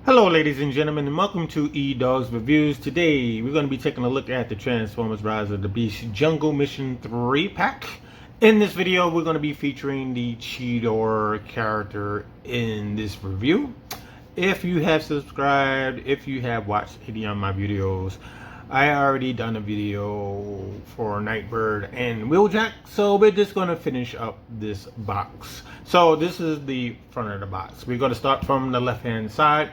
Hello ladies and gentlemen, and welcome to Edoggz Reviews. Today we're going to be taking a look at the Transformers Rise of the Beast Jungle Mission 3 pack. In this video we're going to be featuring the CHEETOR character in this review. If you have subscribed, if you have watched any of my videos, I already done a video for Nightbird and Wheeljack, so we're just going to finish up this box. So this is the front of the box. We're going to start from the left hand side.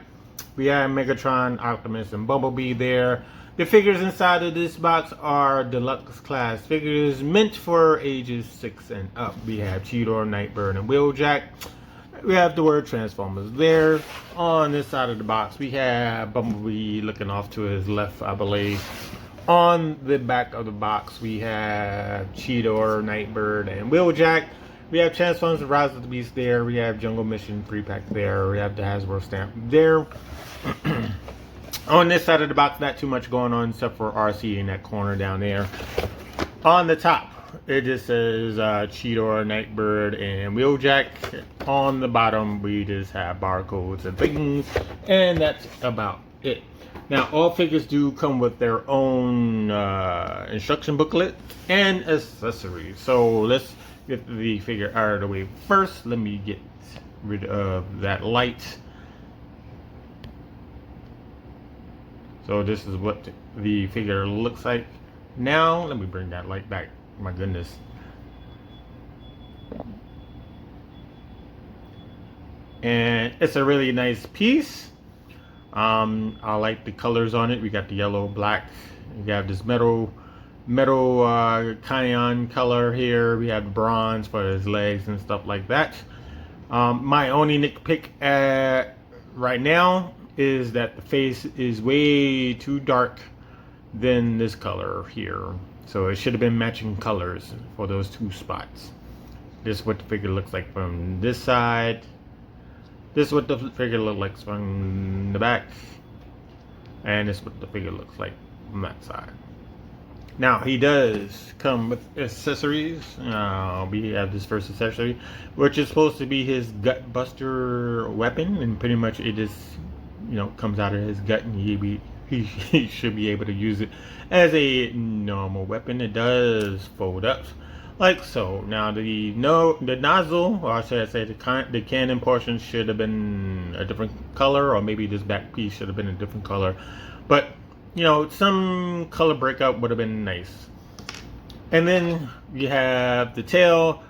We have Megatron, Optimus, and Bumblebee there. The figures inside of this box are deluxe class figures meant for ages 6 and up. We have CHEETOR, Nightbird, and Wheeljack. We have the word Transformers there. On this side of the box, we have Bumblebee looking off to his left, I believe. On the back of the box, we have CHEETOR, Nightbird, and Wheeljack. We have Transformers Rise of the Beast there. We have Jungle Mission 3-pack there. We have the Hasbro stamp there. On this side of the box, not too much going on except for RC in that corner down there. On the top, it just says CHEETOR, Nightbird, and Wheeljack. On the bottom, we just have barcodes and things, and that's about it. Now, all figures do come with their own instruction booklet and accessories. So let's get the figure out of the way first. Let me get rid of that light. So this is what the figure looks like now. Let me bring that light back. My goodness. And it's a really nice piece. I like the colors on it. We got the yellow, black. We have this metal cyan color here. We have bronze for his legs and stuff like that. My only nitpick right now is that the face is way too dark than this color here. So it should have been matching colors for those two spots. This is what the figure looks like from this side. This is what the figure looks like from the back. And this is what the figure looks like from that side. Now he does come with accessories. We have this first accessory, which is supposed to be his gut buster weapon, and pretty much it just, you know, comes out of his gut, and he should be able to use it as a normal weapon. It does fold up like so. Now the nozzle, or should I say the cannon portion, should have been a different color, or maybe this back piece should have been a different color, but you know, some color breakout would have been nice. And then you have the tail.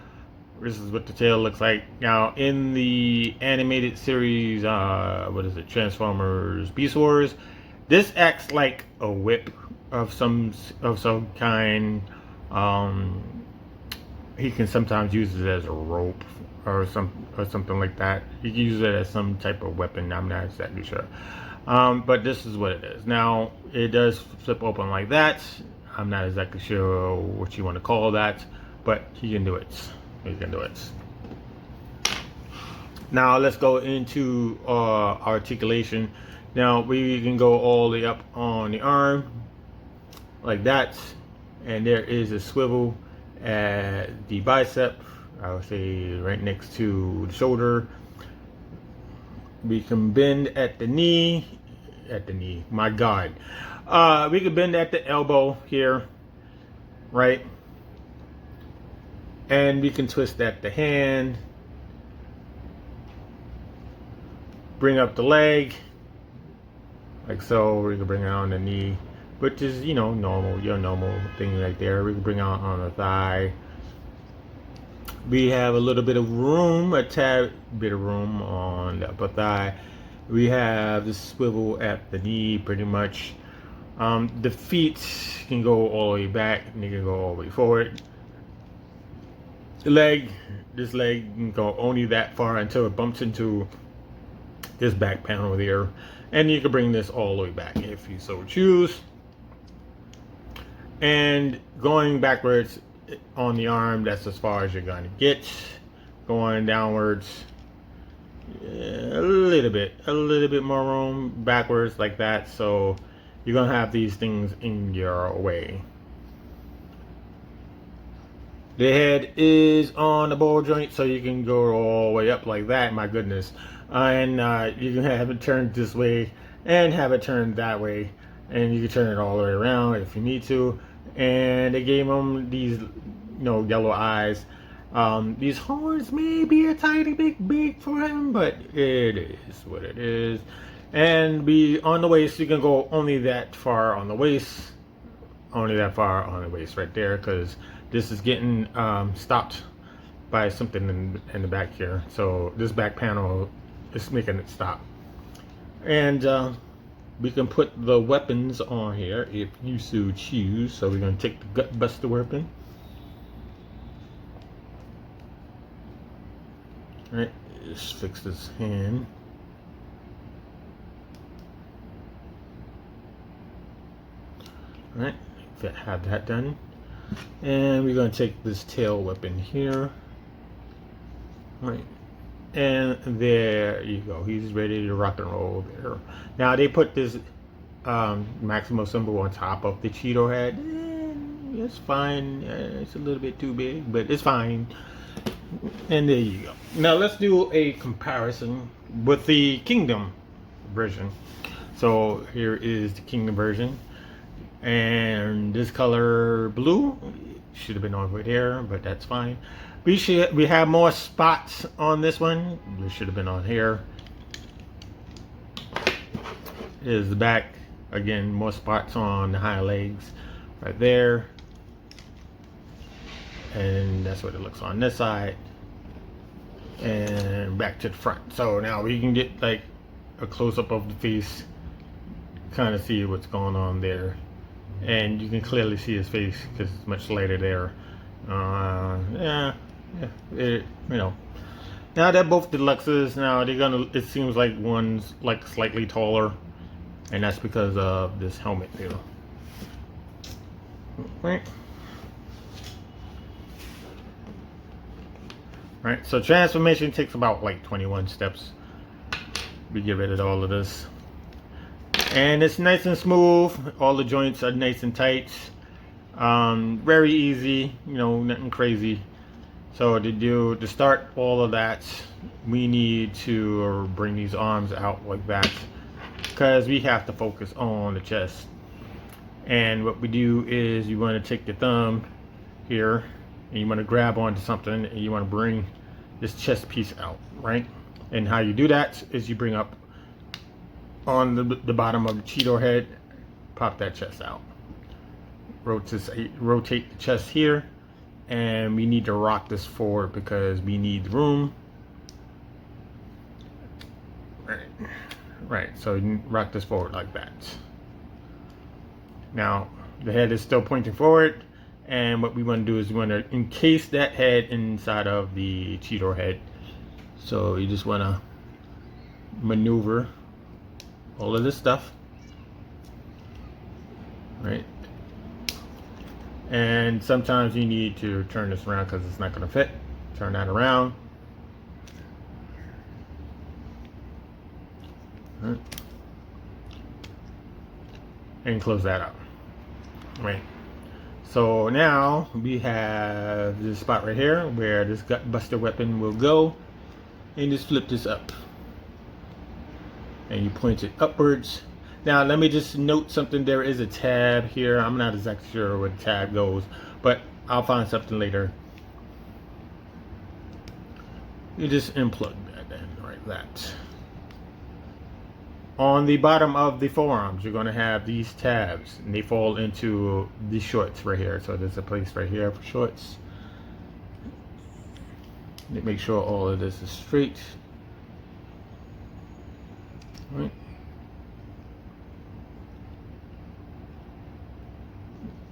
This is what the tail looks like. Now in the animated series, what is it, Transformers Beast Wars, this acts like a whip of some kind. He can sometimes use it as a rope or something like that. He can use it as some type of weapon. I'm not exactly sure. But this is what it is. Now it does flip open like that. I'm not exactly sure what you want to call that, but he can do it. He can do it. Now let's go into articulation. Now we can go all the way up on the arm like that, and there is a swivel at the bicep. I would say right next to the shoulder. We can bend at the knee. My God. We can bend at the elbow here, right? And we can twist at the hand. Bring up the leg, like so. We can bring it on the knee, which is, you know, normal, your normal thing right there. We can bring it on the thigh. We have a little bit of room, a tad bit of room on the upper thigh. We have the swivel at the knee, pretty much. The feet can go all the way back, and they can go all the way forward. The leg, this leg can go only that far until it bumps into this back panel there, and you can bring this all the way back if you so choose. And going backwards on the arm, that's as far as you're going to get. Going downwards, a little bit more room backwards like that. So you're gonna have these things in your way. The head is on the ball joint, so you can go all the way up like that. My goodness. And you can have it turned this way and have it turned that way. And you can turn it all the way around if you need to. And they gave him these, yellow eyes. These horns may be a tiny bit big for him, but it is what it is. And be on the waist, you can go only that far on the waist. Only that far on the waist right there, because this is getting stopped by something in the back here. So this back panel is making it stop. And we can put the weapons on here if you so choose. So we're going to take the gut buster weapon. All right, just fix this hand. All right, have that done. And we're going to take this tail weapon here. All right. And there you go. He's ready to rock and roll there. Now they put this Maximo symbol on top of the Cheetor head. It's fine. It's a little bit too big, but it's fine. And there you go. Now let's do a comparison with the Kingdom version. So here is the Kingdom version. And this color blue should have been over there, but that's fine. We have more spots on this one. This should have been on here. Is the back again, more spots on the hind legs right there, and that's what it looks on this side. And back to the front. So now we can get like a close-up of the face, kind of see what's going on there. And you can clearly see his face because it's much lighter there. Now they're both deluxes. Now they're gonna. It seems like one's like slightly taller, and that's because of this helmet here. Right. So transformation takes about like 21 steps. We get rid of all of this. And it's nice and smooth. All the joints are nice and tight. Very easy, nothing crazy. So to start all of that, we need to bring these arms out like that, because we have to focus on the chest. And what we do is you want to take your thumb here, and you want to grab onto something, and you want to bring this chest piece out, right? And how you do that is you bring up on the bottom of the Cheetor head, pop that chest out. Rotate the chest here, and we need to rock this forward because we need room. Right. So you rock this forward like that. Now the head is still pointing forward, and what we want to do is we want to encase that head inside of the Cheetor head. So you just want to maneuver all of this stuff, right? And sometimes you need to turn this around because it's not going to fit. Turn that around. Right. And close that up. Right. So now we have this spot right here where this gut buster weapon will go. And just flip this up. And you point it upwards. Now let me just note something. There is a tab here. I'm not exactly sure where the tab goes, but I'll find something later. You just unplug that in like that. On the bottom of the forearms, you're going to have these tabs, and they fall into the shorts right here. So there's a place right here for shorts. Make sure all of this is straight. Right.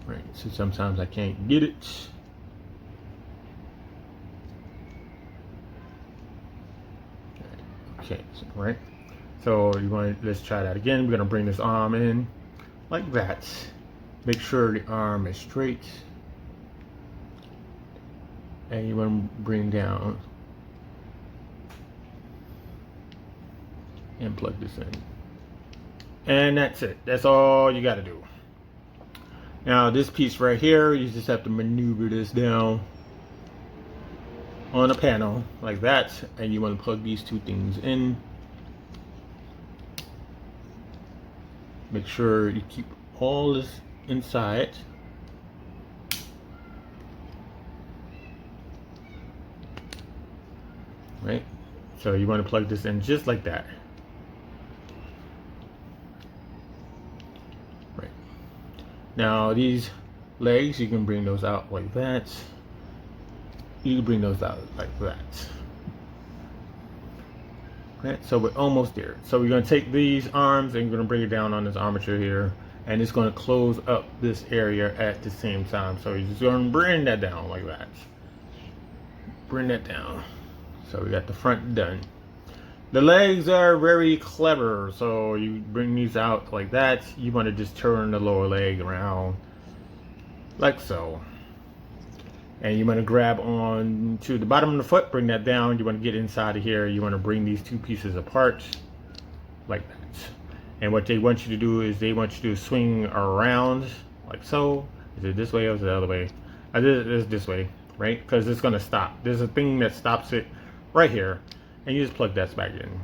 Right. So sometimes I can't get it. Okay. Right. So you want to, let's try that again. We're going to bring this arm in like that. Make sure the arm is straight. And you want to bring down and plug this in. And that's it. That's all you got to do. Now this piece right here, you just have to maneuver this down on a panel like that, and you want to plug these two things in. Make sure you keep all this inside. Right? So you want to plug this in just like that. Right. Now these legs, you can bring those out like that. You can bring those out like that. Right, so we're almost there. So we're going to take these arms and we're going to bring it down on this armature here, and it's going to close up this area at the same time. So you're just going to bring that down like that. Bring that down. So we got the front done. The legs are very clever. So you bring these out like that. You want to just turn the lower leg around like so. And you want to grab on to the bottom of the foot, bring that down. You want to get inside of here. You want to bring these two pieces apart like that. And what they want you to do is they want you to swing around like so. Is it this way or is it the other way? It's this way, right? Because it's going to stop. There's a thing that stops it right here. And you just plug that back in.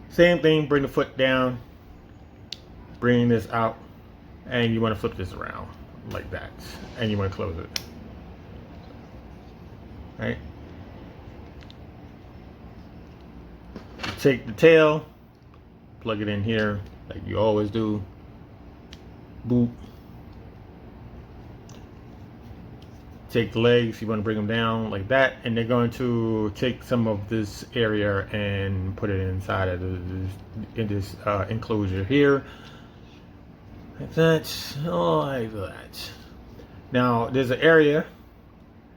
Same thing, bring the foot down. Bring this out. And you want to flip this around like that, and you want to close it, right? Take the tail, plug it in here like you always do. Boop. Take the legs, you want to bring them down like that, and they're going to take some of this area and put it inside of this enclosure here. Like that, like that. Now there's an area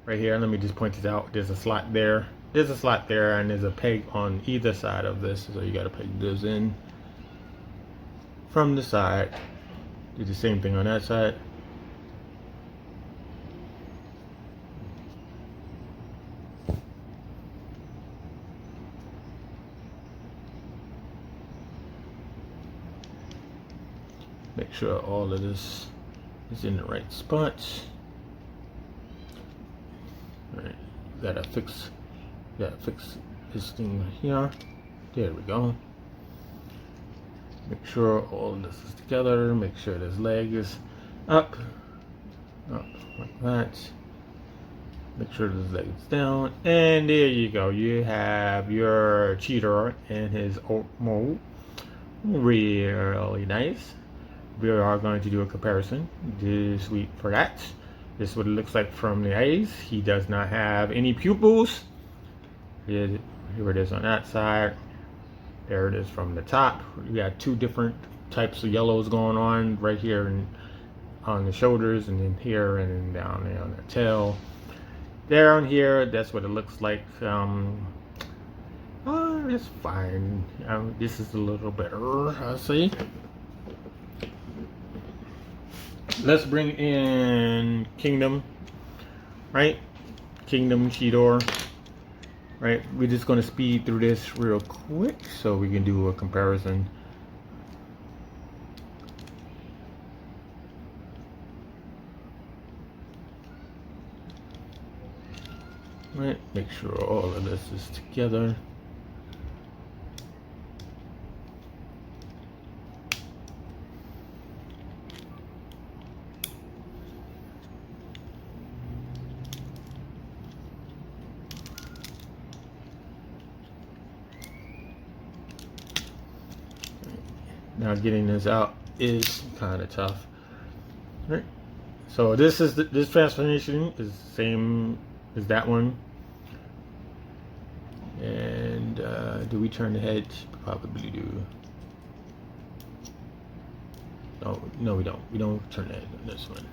right here. Let me just point this out. There's a slot there. There's a slot there, and there's a peg on either side of this. So you got to peg those in from the side. Do the same thing on that side. Make sure all of this is in the right spot. All right, gotta fix this thing right here. There we go. Make sure all of this is together. Make sure this leg is up like that. Make sure this leg is down, and there you go. You have your CHEETOR in his alt mode. Really nice. We are going to do a comparison this week for that. This is what it looks like from the eyes. He does not have any pupils. Here it is on that side. There it is from the top. We got two different types of yellows going on right here and on the shoulders, and then here, and then down there on the tail. There on here, that's what it looks like. It's fine. This is a little better, I see. Let's bring in Kingdom, right? Kingdom CHEETOR, right? We're just going to speed through this real quick so we can do a comparison. Right, make sure all of this is together. Now getting this out is kind of tough. Right. So this transformation is the same as that one. And do we turn the head? Probably do. Oh, no, we don't. We don't turn the head on this one.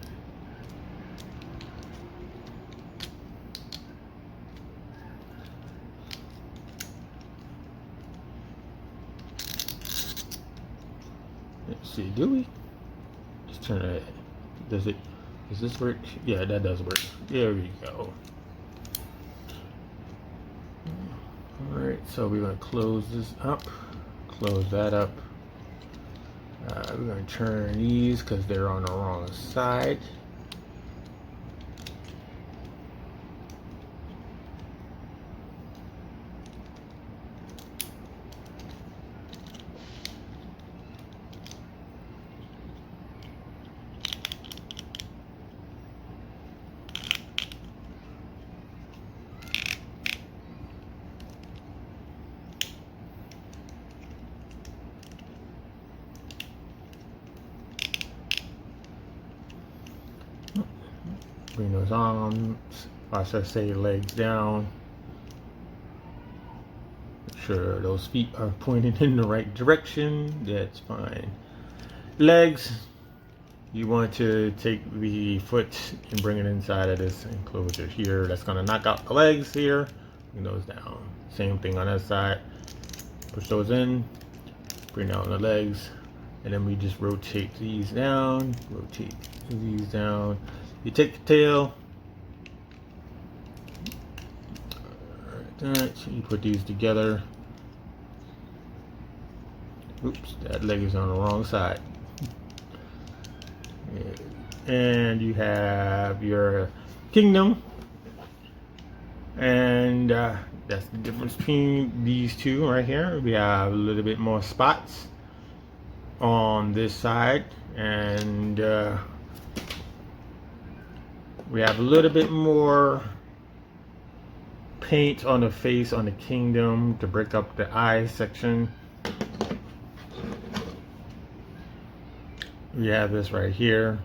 Let's see, do we? Just turn it. Does this work? Yeah, that does work. There we go. Alright, so we're going to close this up. Close that up. We're going to turn these because they're on the wrong side. Bring those arms, I should say legs down. Make sure those feet are pointed in the right direction. That's fine. Legs, you want to take the foot and bring it inside of this enclosure here. That's going to knock out the legs here. Bring those down. Same thing on that side. Push those in. Bring down the legs. And then we just rotate these down. Rotate these down. You take the tail. Like that. You put these together. Oops, that leg is on the wrong side. And you have your kingdom, and that's the difference between these two right here. We have a little bit more spots on this side, and we have a little bit more paint on the face on the kingdom to break up the eye section. We have this right here,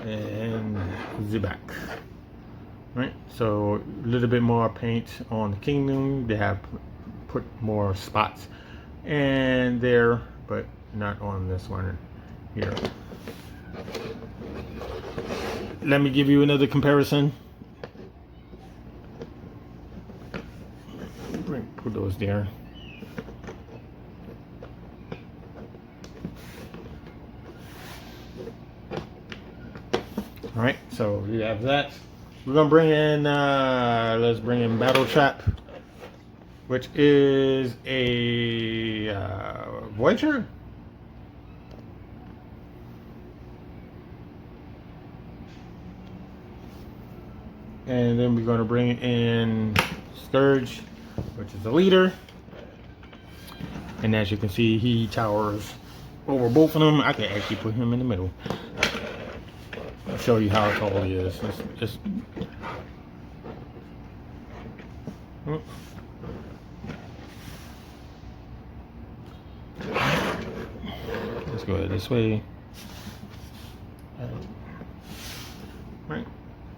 and the back. Right, so a little bit more paint on the kingdom. They have put more spots and there, but not on this one here. Let me give you another comparison. Put those there. All right, so we have that. We're gonna bring in, let's bring in Battle Trap, which is a Voyager. And then we're gonna bring in Scourge, which is the leader. And as you can see, he towers over both of them. I can actually put him in the middle. I'll show you how tall he is. Let's go this way. Right.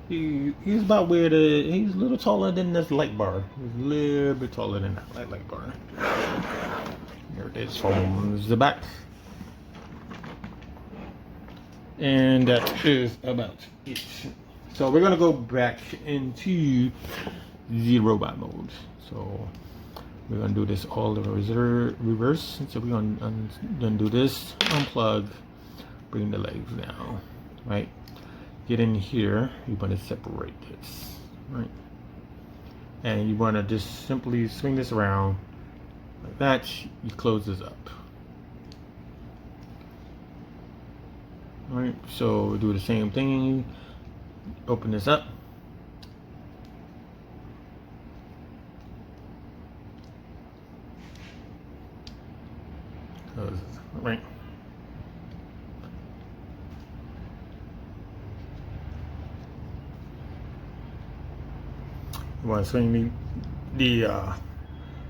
He's about where he's a little taller than this light bar. He's a little bit taller than that light bar. Here it is from the back. And that is about it. So we're gonna go back into the robot mode. So we're gonna do this all the reverse. So we're gonna do this, unplug, bring the legs down, right? Get in here, you wanna separate this, right? And you wanna just simply swing this around like that. You close this up. Alright, so we do the same thing. Open this up. Right. You want to swing the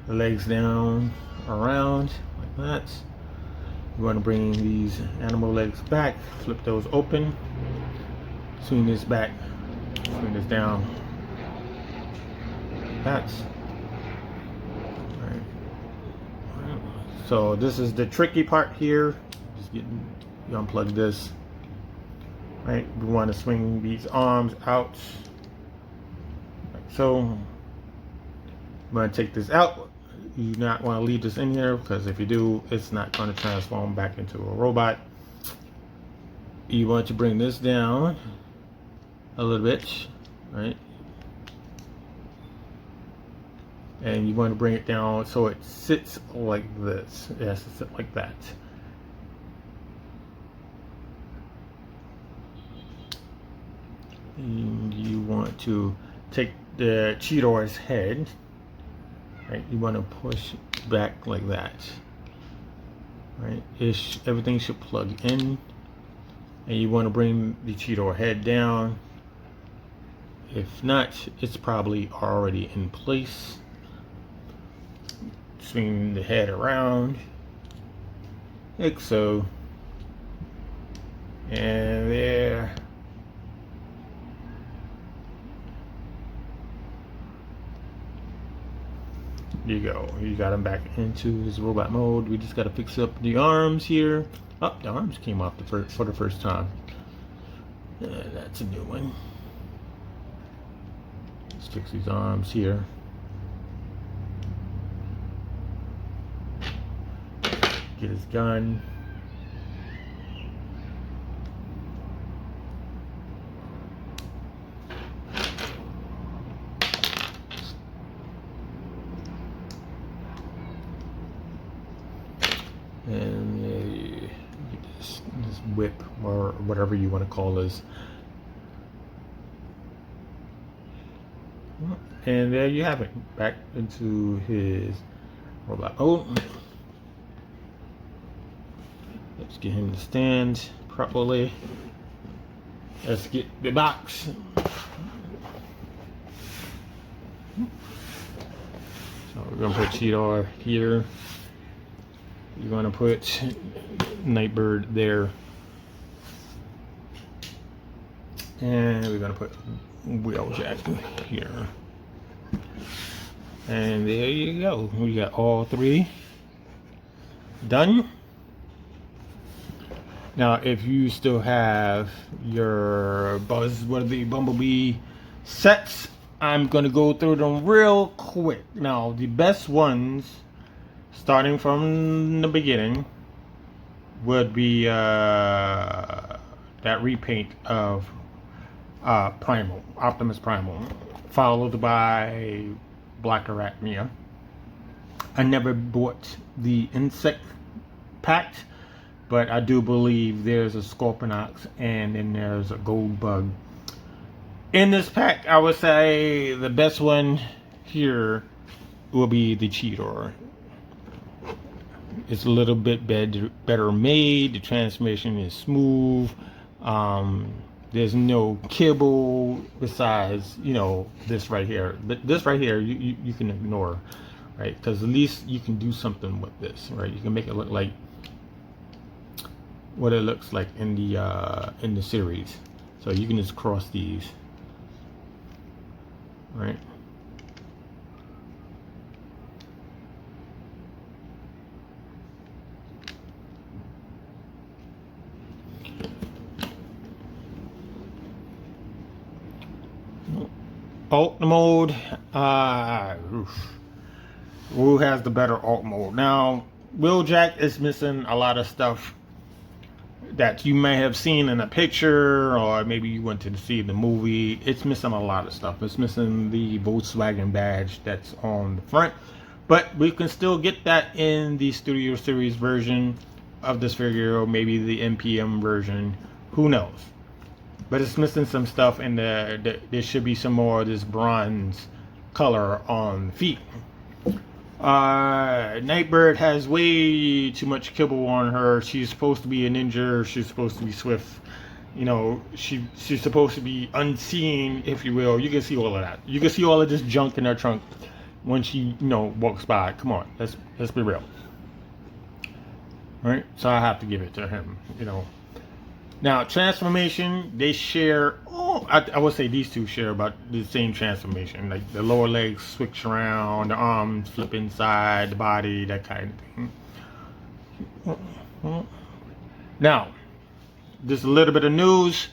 legs down around like that. You want to bring these animal legs back, flip those open, swing this back, swing this down. That's right. So this is the tricky part here. Just you unplug this. Right, we want to swing these arms out like so. I'm going to take this out. You do not want to leave this in here, because if you do, it's not going to transform back into a robot. You want to bring this down a little bit, right? And you want to bring it down so it sits like this. It has to sit like that. And you want to take the CHEETOR's head. Right, you want to push back like that. Right, everything should plug in, and you want to bring the CHEETOR head down. If not, it's probably already in place. Swing the head around like so, And there you go. You got him back into his robot mode. We just got to fix up the arms here. Oh, the arms came off for the first time. That's a new one. Let's fix these arms here. Get his gun. And this whip, or whatever you want to call this. And there you have it. Back into his robot mode. Let's get him to stand properly. Let's get the box. So we're gonna put CHEETOR here. You're gonna put Nightbird there. And we're gonna put Wheeljack here. And there you go. We got all three done. Now, if you still have your Bumblebee sets, I'm gonna go through them real quick. Now, the best ones, starting from the beginning, would be that repaint of Primal, Optimus Primal, followed by Black Arachnia. I never bought the insect pack, but I do believe there's a Scorponok and then there's a Gold Bug. In this pack, I would say the best one here will be the CHEETOR. It's a little bit better made. The transmission is smooth. There's no kibble besides, you know, this right here. But this right here, you can ignore, right? Because at least you can do something with this, right? You can make it look like what it looks like in the series. So you can just cross these, right? Alt mode, who has the better alt mode? Now, Wheeljack is missing a lot of stuff that you may have seen in a picture, or maybe you went to see the movie. It's missing a lot of stuff. It's missing the Volkswagen badge that's on the front, but we can still get that in the Studio Series version of this figure, or maybe the NPM version. Who knows? But it's missing some stuff, and there should be some more of this bronze color on the feet. Nightbird has way too much kibble on her. She's supposed to be a ninja. She's supposed to be swift. You know, she's supposed to be unseen, if you will. You can see all of that. You can see all of this junk in her trunk when she, you know, walks by. Come on, let's be real. All right, so I have to give it to him. You know. Now, transformation, they share, I would say these two share about the same transformation. Like the lower legs switch around, the arms flip inside, the body, that kind of thing. Now, just a little bit of news.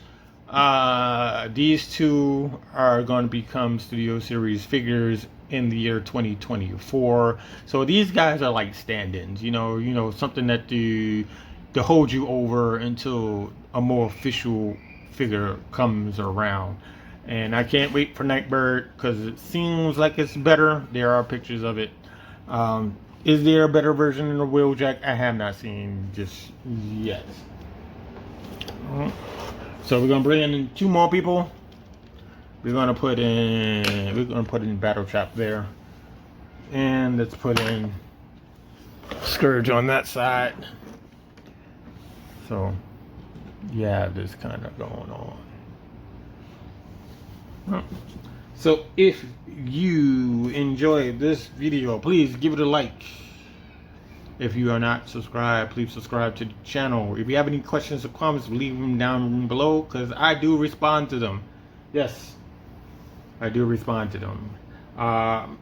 These two are going to become Studio Series figures in the year 2024. So these guys are like stand-ins, you know, something that to hold you over until a more official figure comes around. And I can't wait for Nightbird because it seems like it's better. There are pictures of it. Is there a better version of Wheeljack? I have not seen just yet. So we're gonna bring in two more people. We're gonna put in Battle Trap there, and let's put in Scourge on that side. So yeah, this kind of going on. So if you enjoyed this video, please give it a like, If you are not subscribed, please subscribe to the channel. If you have any questions or comments, leave them down below, because I do respond to them. Yes, I do respond to them.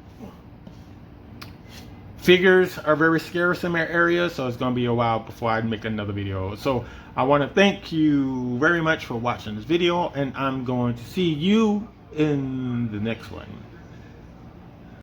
Figures are very scarce in my area, so it's going to be a while before I make another video. So I want to thank you very much for watching this video, and I'm going to see you in the next one.